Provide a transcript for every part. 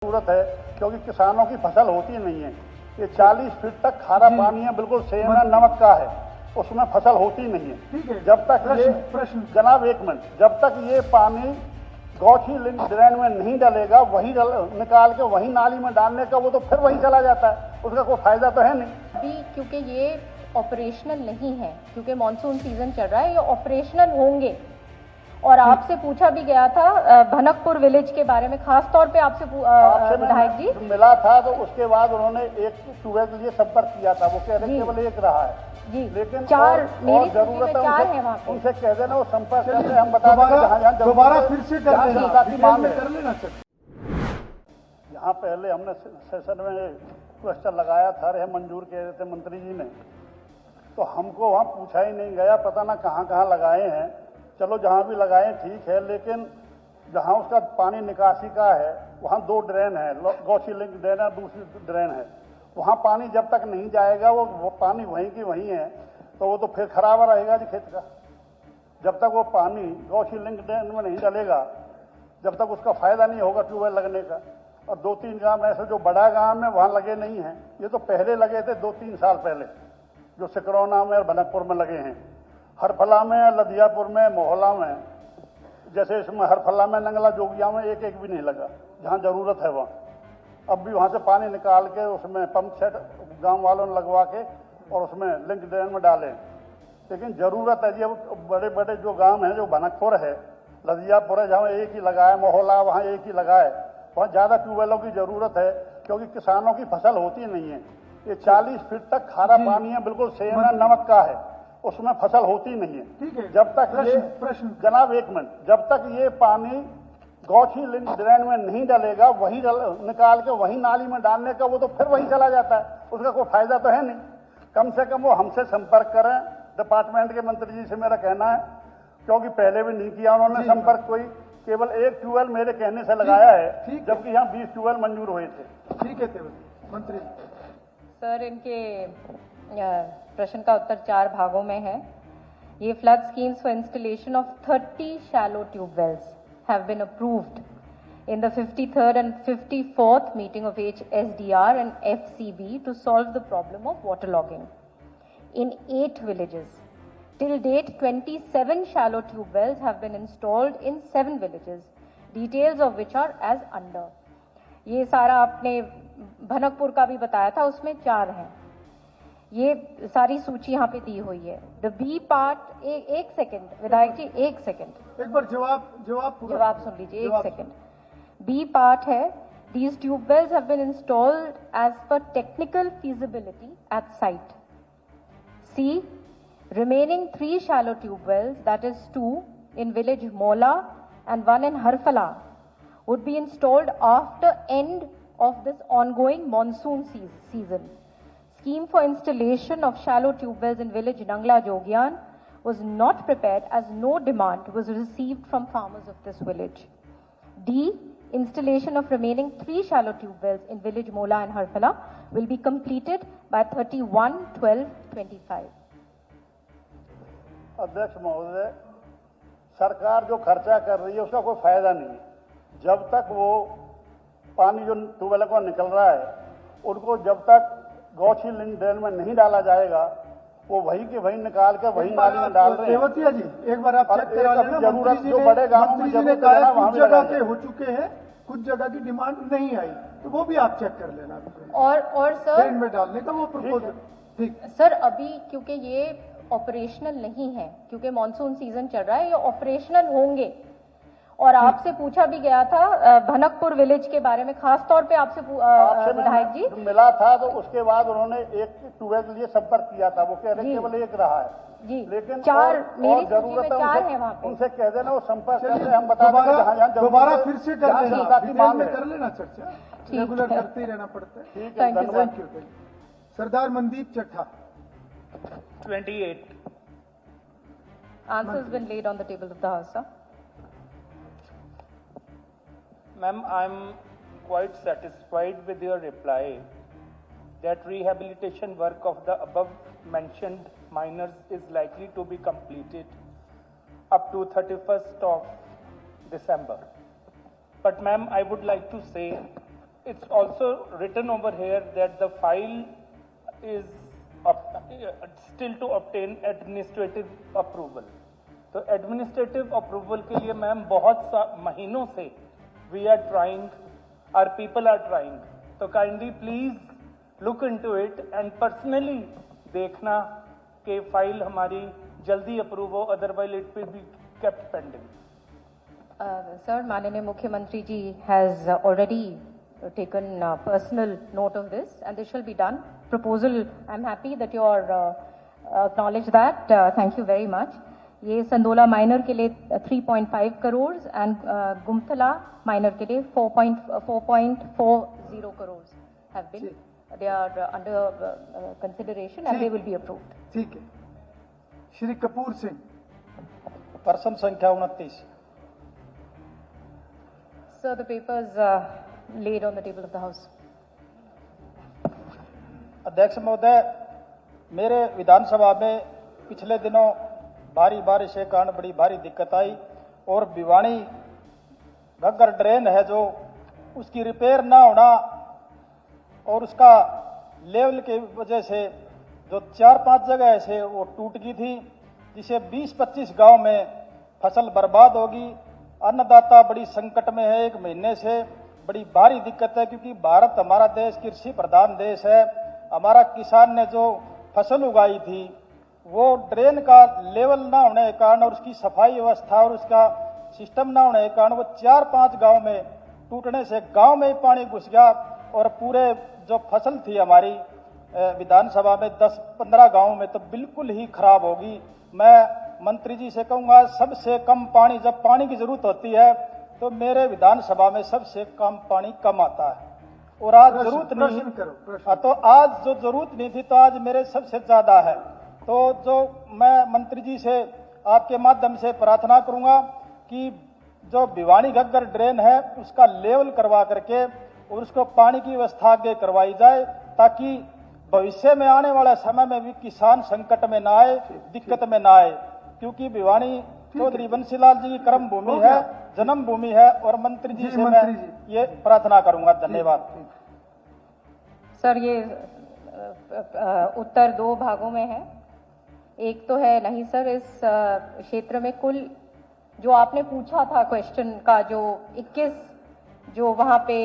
जरूरत है क्योंकि किसानों की फसल होती नहीं है। ये 40 फीट तक खारा पानी है, बिल्कुल सेम है, नमक का है, उसमें फसल होती नहीं है। जब तक प्रश्न जनाब एक मिनट, जब तक ये पानी गौछी लिंक ड्रेन में नहीं डलेगा, वही निकाल के वही नाली में डालने का, वो तो फिर वही चला जाता है, उसका कोई फायदा तो है नहीं। अभी क्योंकि ये ऑपरेशनल नहीं है, क्योंकि मानसून सीजन चल रहा है, ये ऑपरेशनल होंगे। और आपसे पूछा भी गया था भनकपुर विलेज के बारे में, खास तौर पे आपसे विधायक जी मिला था, तो उसके बाद उन्होंने एक ट्यूबवेल के लिए संपर्क किया था, वो कह रहे केवल एक रहा है जी, लेकिन चार और जरूरत है, चार है वहाँ पे। उनसे कह देना वो संपर्क करके हम बता दें दोबारा फिर से कर लेना चाहिए। यहाँ पहले हमने सेशन में क्वेश्चन लगाया था, रहे मंजूर कह रहे थे मंत्री जी ने, तो हमको वहाँ पूछा ही नहीं गया, पता ना कहाँ कहाँ लगाए हैं। चलो जहाँ भी लगाए ठीक है, लेकिन जहाँ उसका पानी निकासी का है वहाँ 2 ड्रेन है, गौछी लिंक ड्रेन है, दूसरी ड्रेन है, वहाँ पानी जब तक नहीं जाएगा वो पानी वहीं की वहीं है, तो वो तो फिर खराब रहेगा जी खेत का। जब तक वो पानी गौछी लिंक ड्रेन में नहीं डलेगा, जब तक उसका फायदा नहीं होगा ट्यूबवेल लगने का। और 2-3 गांव ऐसे जो बड़ा गांव में वहाँ लगे नहीं हैं, ये तो पहले लगे थे 2-3 साल पहले, जो सिकरौना में और भनकपुर में लगे हैं। हरफला में, लदियापुर में, मोहला में, जैसे इसमें हरफला में, नंगला जोगिया में एक भी नहीं लगा, जहाँ जरूरत है वहाँ। अब भी वहाँ से पानी निकाल के उसमें पंप सेट गांव वालों ने लगवा के और उसमें लिंक ड्रेन में डालें, लेकिन जरूरत है जी। अब बड़े बड़े जो गांव हैं, जो भनकपुर है, लदियापुर है, जहाँ एक ही लगा है, मोहला वहाँ एक ही लगा है, वहाँ ज़्यादा ट्यूबवेलों की जरूरत है क्योंकि किसानों की फसल होती नहीं है। ये 40 फीट तक खारा पानी है, बिल्कुल सेम है, नमक का है, उसमें फसल होती नहीं है। जब तक जनाब एक मिनट, जब तक ये पानी गौछी लिंक ड्रेन में नहीं डलेगा, वही निकाल के वही नाली में डालने का, वो तो फिर वही चला जाता है, उसका कोई फायदा तो है नहीं। कम से कम वो हमसे संपर्क करें, डिपार्टमेंट के मंत्री जी से मेरा कहना है, क्योंकि पहले भी नहीं किया उन्होंने संपर्क, कोई केवल एक ट्यूबवेल मेरे कहने से लगाया है, जबकि यहाँ 20 ट्यूबवेल मंजूर हुए थे। ठीक है मंत्री सर, इनके प्रश्न का उत्तर 4 भागों में है। ये flood schemes for installation of 30 shallow tube Wales have been approved in the 53rd and 54th meeting of HSDR and FCB to solve the problem of waterlogging in 8 villages. Till date, 27 shallow tube wells have been installed in 7 villages, details of which are as under. ये सारा आपने भनकपुर का भी बताया था, उसमें 4 हैं। ये सारी सूची यहाँ पे दी हुई है। द बी पार्ट, एक सेकंड विधायक जी, एक सेकंड, एक बार जवाब सुन लीजिए, एक सेकंड। बी पार्ट है, these tube wells have been installed as per technical feasibility at site. C, remaining 3 shallow tube wells, that is 2 in village Mola and 1 in Harfala, would be installed after end of this ongoing monsoon season. Scheme for installation of shallow tube wells in village Nangla Jogyan was not prepared as no demand was received from farmers of this village. D, installation of remaining 3 shallow tube wells in village Mola and Harfala will be completed by 31/12/25. अध्यक्ष महोदय, सरकार जो खर्चा कर रही है उसका कोई फायदा नहीं है। जब तक वो पानी जो ट्यूबवेल को निकल रहा है, उनको जब तक गौछी लिंक ड्रेन में नहीं डाला जाएगा, वो वही के वही निकाल के वही नाली में डाल रहे हैं। रेवतिया जी, एक बार आप चेक करा लेना। जरूरत जो बड़े गांव में जरूरत है, कुछ जगह के हो चुके हैं, कुछ जगह की डिमांड नहीं आई, तो वो भी आप चेक कर लेना। और सर, ड्रेन में डालने का वो प्रपोजल, ठीक सर, अभी क्योंकि ये ऑपरेशनल नहीं है, क्योंकि मानसून सीजन चल रहा है, ये ऑपरेशनल होंगे। और आपसे पूछा भी गया था भनकपुर विलेज के बारे में, खास तौर पे आपसे विधायक जी मिला था, तो उसके बाद उन्होंने एक ट्यूबवेल के लिए संपर्क किया था, वो कह रहे केवल एक रहा है जी, लेकिन 4 मेरी जरूरत है, 4 है वहाँ पे। उनसे कह देना वो संपर्क करके हम बता दें, दोबारा फिर से कर लेना चर्चा, रेगुलर करते ही रहना पड़ता है। ठीक है, thank you. Sardar Mandeep Chattha. 28. Answer has been laid on the table of the House, sir. Ma'am, I'm quite satisfied with your reply that rehabilitation work of the above mentioned miners is likely to be completed up to 31st of December. But ma'am, I would like to say it's also written over here that the file is still to obtain administrative approval. तो administrative approval के लिए ma'am बहुत महीनों से we are trying, our people are trying, तो kindly please look into it and personally देखना कि file हमारी जल्दी अप्रूव हो, otherwise it will be kept pending. Sir, माननीय मुख्यमंत्री जी has already taken personal note of this and this shall be done. Proposal, I'm happy that you are acknowledge that. Thank you very much. ये संदोला minor के लिए 3.5 crore and Gumthala minor के लिए 4.40 crore have been, they are under consideration and they will be approved. ठीक है. Shri Kapoor Singh. Person संख्या 29. Sir, the papers laid on the table of the House. अध्यक्ष महोदय, मेरे विधानसभा में पिछले दिनों भारी बारिश के कारण बड़ी भारी दिक्कत आई और भिवानी घग्गर ड्रेन है जो उसकी रिपेयर ना होना और उसका लेवल की वजह से जो 4-5 जगह से वो टूट गई थी, जिसे 20-25 गांव में फसल बर्बाद होगी. अन्नदाता बड़ी संकट में है. 1 महीने से बड़ी भारी दिक्कत है क्योंकि भारत हमारा देश कृषि प्रधान देश है. हमारा किसान ने जो फसल उगाई थी वो ड्रेन का लेवल ना होने के कारण और उसकी सफाई व्यवस्था और उसका सिस्टम ना होने के कारण वो 4-5 गांव में टूटने से गांव में ही पानी घुस गया और पूरे जो फसल थी हमारी विधानसभा में 10-15 गांवों में तो बिल्कुल ही खराब होगी. मैं मंत्री जी से कहूंगा, सबसे कम पानी, जब पानी की जरूरत होती है तो मेरे विधानसभा में सबसे कम पानी कम आता है और आज जरूरत नहीं, तो आज जो जरूरत नहीं थी तो आज मेरे सबसे ज्यादा है. तो जो मैं मंत्री जी से आपके माध्यम से प्रार्थना करूंगा कि जो भिवानी घग्गर ड्रेन है उसका लेवल करवा करके और उसको पानी की व्यवस्था आगे करवाई जाए ताकि भविष्य में आने वाले समय में भी किसान संकट में ना आए, दिक्कत में ना आए. क्योंकि भिवानी चौधरी बंसीलाल जी की कर्म भूमि है, जन्म भूमि है और मंत्री जी से मैं ये प्रार्थना करूंगा. धन्यवाद. सर, ये उत्तर 2 भागों में है. एक तो है नहीं सर, इस क्षेत्र में कुल जो आपने पूछा था क्वेश्चन का, जो 21 जो वहाँ पे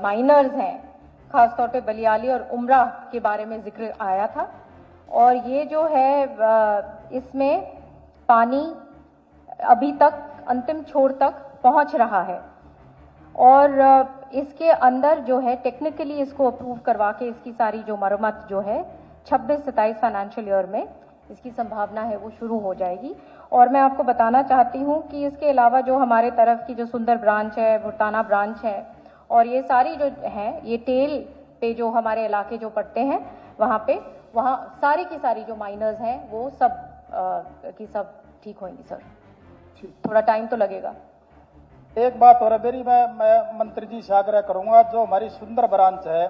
माइनर्स हैं, खासतौर पे बलियाली और उमरा के बारे में जिक्र आया था. और ये जो है इसमें पानी अभी तक अंतिम छोर तक पहुंच रहा है और इसके अंदर जो है टेक्निकली इसको अप्रूव करवा के इसकी सारी जो मरम्मत जो है 26-27 फाइनेंशियल ईयर में इसकी संभावना है वो शुरू हो जाएगी. और मैं आपको बताना चाहती हूँ कि इसके अलावा जो हमारे तरफ की जो सुंदर ब्रांच है, भुटाना ब्रांच है और ये सारी जो हैं, ये टेल पे जो हमारे इलाके जो पड़ते हैं वहाँ सारी की सारी जो माइनर्स हैं वो सब की सब ठीक होंगी. सर, थोड़ा टाइम तो लगेगा. एक बात और मेरी, मैं मंत्री जी से आग्रह करूंगा, जो हमारी सुंदर ब्रांच है,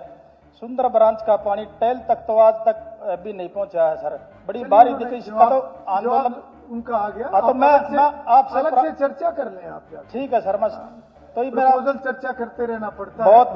सुंदर ब्रांच का पानी टेल तक तो आज तक भी नहीं पहुंचा है सर. बड़ी भारी दिक्कत. इसका तो आंदोलन उनका आ गया. तो मैं आपसे अलग से चर्चा कर लें आप. ठीक है सर, मैं तो प्रपोजल चर्चा करते रहना पड़ता है. बहुत